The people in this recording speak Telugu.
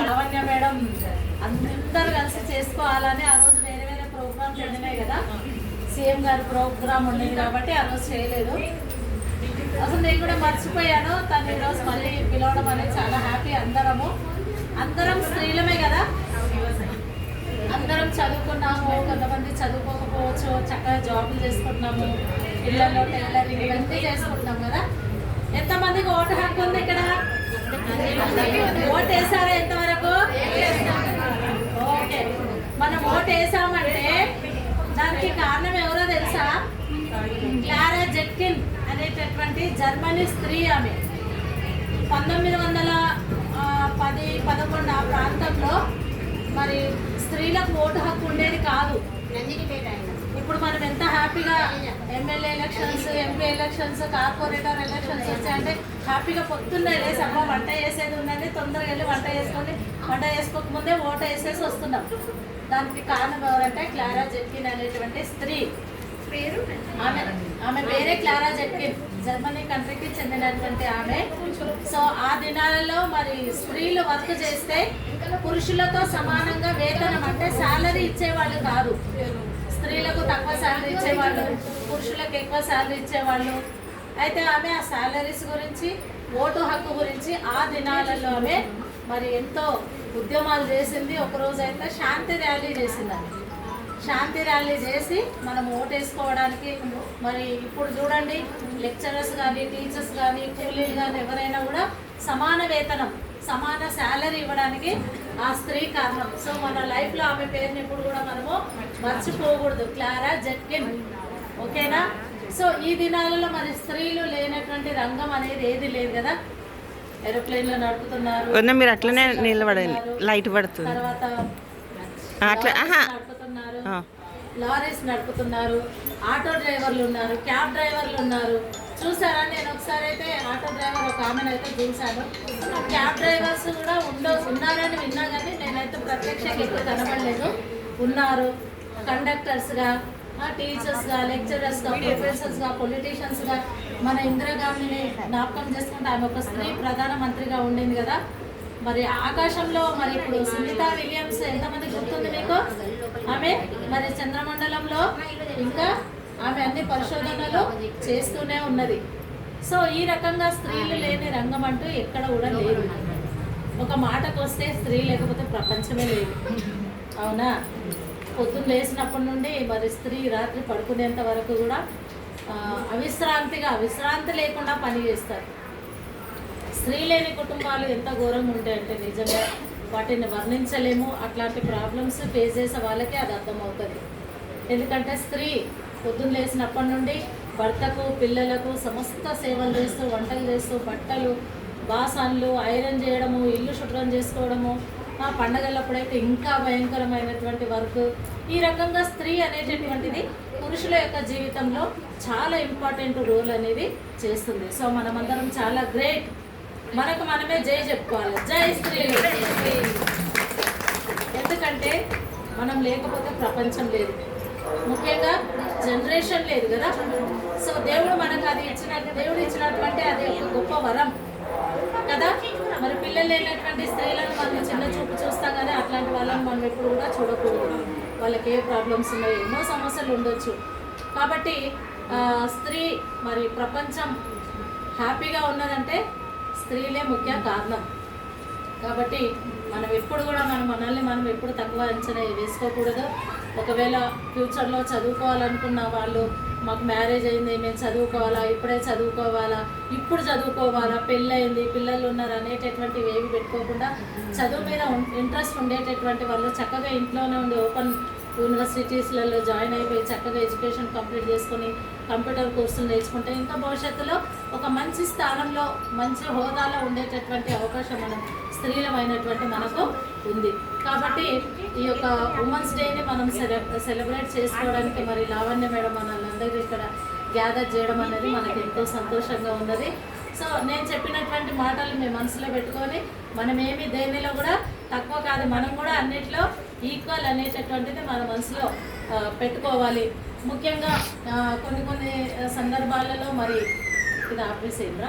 లావణ్య మేడం అందరూ కలిసి చేసుకోవాలని ఆ రోజు వేరే వేరే ప్రోగ్రామ్స్ ఉండినాయి కదా, సీఎం గారి ప్రోగ్రామ్ ఉండేది కాబట్టి ఆ రోజు చేయలేదు. అసలు నేను కూడా మర్చిపోయాను. తను ఈరోజు మళ్ళీ పిలవడం అనేది చాలా హ్యాపీ. అందరం స్త్రీలమే కదా, అందరం చదువుకున్నాము, కొంతమంది చదువుకోకపోవచ్చు, చక్కగా జాబులు చేసుకుంటున్నాము, పిల్లలు టైలరింగ్ ఇవన్నీ చేసుకుంటున్నాం కదా. ఎంతమందికి ఓటు హక్కు ఉంది ఇక్కడ? ఓటు వేసారా ఎంతవరకు? ఓకే, మనం ఓటు వేసామంటే దానికి కారణం ఎవరో తెలుసా? క్లారా జెట్కిన్ అనేటటువంటి జర్మనీ స్త్రీ. ఆమె 1910-11 ఆ ప్రాంతంలో మరి స్త్రీలకు ఓటు హక్కు ఉండేది కాదు. ఇప్పుడు మనం ఎంత హ్యాపీగా MLA elections, MP elections, corporator elections వచ్చాయంటే హ్యాపీగా పొద్దున్నే లేసి అమ్మ వంట చేసేది ఉందండి, తొందరగా వెళ్ళి వంట చేసుకోకముందే ఓటు వేసేసి వస్తున్నాం. దానికి కారణం ఎవరంటే క్లారా జెట్కిన్ అనేటువంటి స్త్రీ. ఆమె పేరే క్లారా జెట్కిన్, జర్మనీ కంట్రీకి చెందినటువంటి ఆమె. సో ఆ దినాలలో మరి స్త్రీలు వర్క్ చేస్తే పురుషులతో సమానంగా వేతనం అంటే శాలరీ ఇచ్చేవాళ్ళు కాదు. స్త్రీలకు తక్కువ శాలరీ ఇచ్చేవాళ్ళు, పురుషులకు ఎక్కువ శాలరీ ఇచ్చేవాళ్ళు. అయితే ఆమె ఆ శాలరీస్ గురించి, ఓటు హక్కు గురించి ఆ దినాలలో ఆమె మరి ఎంతో ఉద్యమాలు చేసింది. ఒకరోజు అయితే శాంతి ర్యాలీ చేసిందని, శాంతి ర్యాలీ చేసి మనం ఓటు వేసుకోవడానికి. మరి ఇప్పుడు చూడండి, లెక్చరర్స్ కానీ, టీచర్స్ కానీ, కూలీలు కానీ ఎవరైనా కూడా సమాన వేతనం, సమాన శాలరీ ఇవ్వడానికి ఆ స్త్రీ కారణం. సో మన లైఫ్లో ఆమె పేరుని ఇప్పుడు కూడా మనము మర్చిపోకూడదు, క్లారా జెట్కిన్. ఓకేనా? సో ఈ దినాలలో మరి స్త్రీలు లేనటువంటి రంగం అనేది ఏది లేదు కదా. ఏరోప్లేన్లో నడుపుతున్నారు, మీరు అట్లనే నిలబడండి, లైట్ పడుతుంది. తర్వాత నడుపుతున్నారు, లారీస్ నడుపుతున్నారు, ఆటో డ్రైవర్లు ఉన్నారు, క్యాబ్ డ్రైవర్లు ఉన్నారు. చూసారా? నేను ఒకసారి అయితే ఆటో డ్రైవర్ ఒక ఆమెను అయితే చూశాను. క్యాబ్ డ్రైవర్స్ కూడా ఉన్నారని విన్నా కానీ నేనైతే ప్రత్యక్షంగా ఎక్కువ కనబడలేదు. ఉన్నారు. కండక్టర్స్గా, టీచర్స్గా, లెక్చరర్స్గా, ప్రొఫెసర్స్గా, పొలిటీషియన్స్గా. మన ఇందిరాగాంధీని జ్ఞాపకం చేసుకుంటే ఆమె ఒక స్త్రీ ప్రధానమంత్రిగా ఉండింది కదా. మరి ఆకాశంలో మరి ఇప్పుడు సునీతా విలియమ్స్ ఎంతమంది గుర్తుంది మీకు? ఆమె మరి చంద్రమండలంలో ఇంకా ఆమె అన్ని పరిశోధనలు చేస్తూనే ఉన్నది. సో ఈ రకంగా స్త్రీలు లేని రంగం అంటూ ఎక్కడ కూడా లేదు. ఒక మాటకు వస్తే స్త్రీ లేకపోతే ప్రపంచమే లేదు. అవునా? పొద్దున్న లేచినప్పటి నుండి మరి స్త్రీ రాత్రి పడుకునేంత వరకు కూడా విశ్రాంతి లేకుండా పని చేస్తారు. స్త్రీ లేని కుటుంబాలు ఎంత ఘోరంగా ఉంటాయంటే నిజంగా వాటిని వర్ణించలేము. అట్లాంటి ప్రాబ్లమ్స్ ఫేస్ చేసే వాళ్ళకే అది అర్థమవుతుంది. ఎందుకంటే స్త్రీ పొద్దున్న లేచినప్పటి నుండి భర్తకు, పిల్లలకు సమస్త సేవలు చేస్తూ, వంటలు చేస్తూ, బట్టలు, బాసన్లు ఐరన్ చేయడము, ఇల్లు శుభ్రం చేసుకోవడము, ఆ పండగలప్పుడైతే ఇంకా భయంకరమైనటువంటి వర్క్. ఈ రకంగా స్త్రీ అనేటటువంటిది పురుషుల యొక్క జీవితంలో చాలా ఇంపార్టెంట్ రోల్ అనేది చేస్తుంది. సో మనమందరం చాలా గ్రేట్. మనకు మనమే జై చెప్పుకోవాలి, జై స్త్రీలు. ఎందుకంటే మనం లేకపోతే ప్రపంచం లేదు, ముఖ్యంగా జనరేషన్ లేదు కదా. సో దేవుడు మనకు అది దేవుడు ఇచ్చినటువంటి అది ఒక గొప్ప వరం కదా. మరి పిల్లలు లేనటువంటి స్త్రీలను మనం చిన్న చూపు చూస్తాం కానీ అట్లాంటి వాళ్ళని మనం ఎప్పుడు కూడా చూడకూడదు. వాళ్ళకి ఏ ప్రాబ్లమ్స్ ఉన్నాయో, ఎన్నో సమస్యలు ఉండొచ్చు. కాబట్టి స్త్రీ మరి ప్రపంచం హ్యాపీగా ఉన్నదంటే స్త్రీలే ముఖ్య కారణం. కాబట్టి మనం ఎప్పుడు కూడా మనల్ని మనం ఎప్పుడు తక్కువ అంచనా వేసుకోకూడదు. ఒకవేళ ఫ్యూచర్లో చదువుకోవాలనుకున్న వాళ్ళు, మాకు మ్యారేజ్ అయింది, మేము చదువుకోవాలా, ఇప్పుడే చదువుకోవాలా, ఇప్పుడు చదువుకోవాలా, పెళ్ళయింది, పిల్లలు ఉన్నారు అనేటటువంటివి ఏవి పెట్టుకోకుండా చదువు మీద ఇంట్రెస్ట్ ఉండేటటువంటి వాళ్ళు చక్కగా ఇంట్లోనే ఉండి ఓపెన్ యూనివర్సిటీస్లలో జాయిన్ అయిపోయి చక్కగా ఎడ్యుకేషన్ కంప్లీట్ చేసుకొని కంప్యూటర్ కోర్సులు నేర్చుకుంటే ఇంకా భవిష్యత్తులో ఒక మంచి స్థానంలో మంచి హోదాలో ఉండేటటువంటి అవకాశం మనం స్త్రీలమైనటువంటి మనకు ఉంది. కాబట్టి ఈ యొక్క ఉమెన్స్ డేని మనం సెలబ్రేట్ చేసుకోవడానికి మరి లావణ్య మేడం మనల్ని ఇక్కడ గ్యాదర్ చేయడం అనేది మనకి ఎంతో సంతోషంగా ఉన్నది. సో నేను చెప్పినటువంటి మాటలు మీ మనసులో పెట్టుకొని మనమేమి దేనిలో కూడా తక్కువ కాదు, మనం కూడా అన్నిట్లో ఈక్వల్ అనేటటువంటిది మన మనసులో పెట్టుకోవాలి. ముఖ్యంగా కొన్ని సందర్భాలలో మరి ఇది ఆపేసేయండి.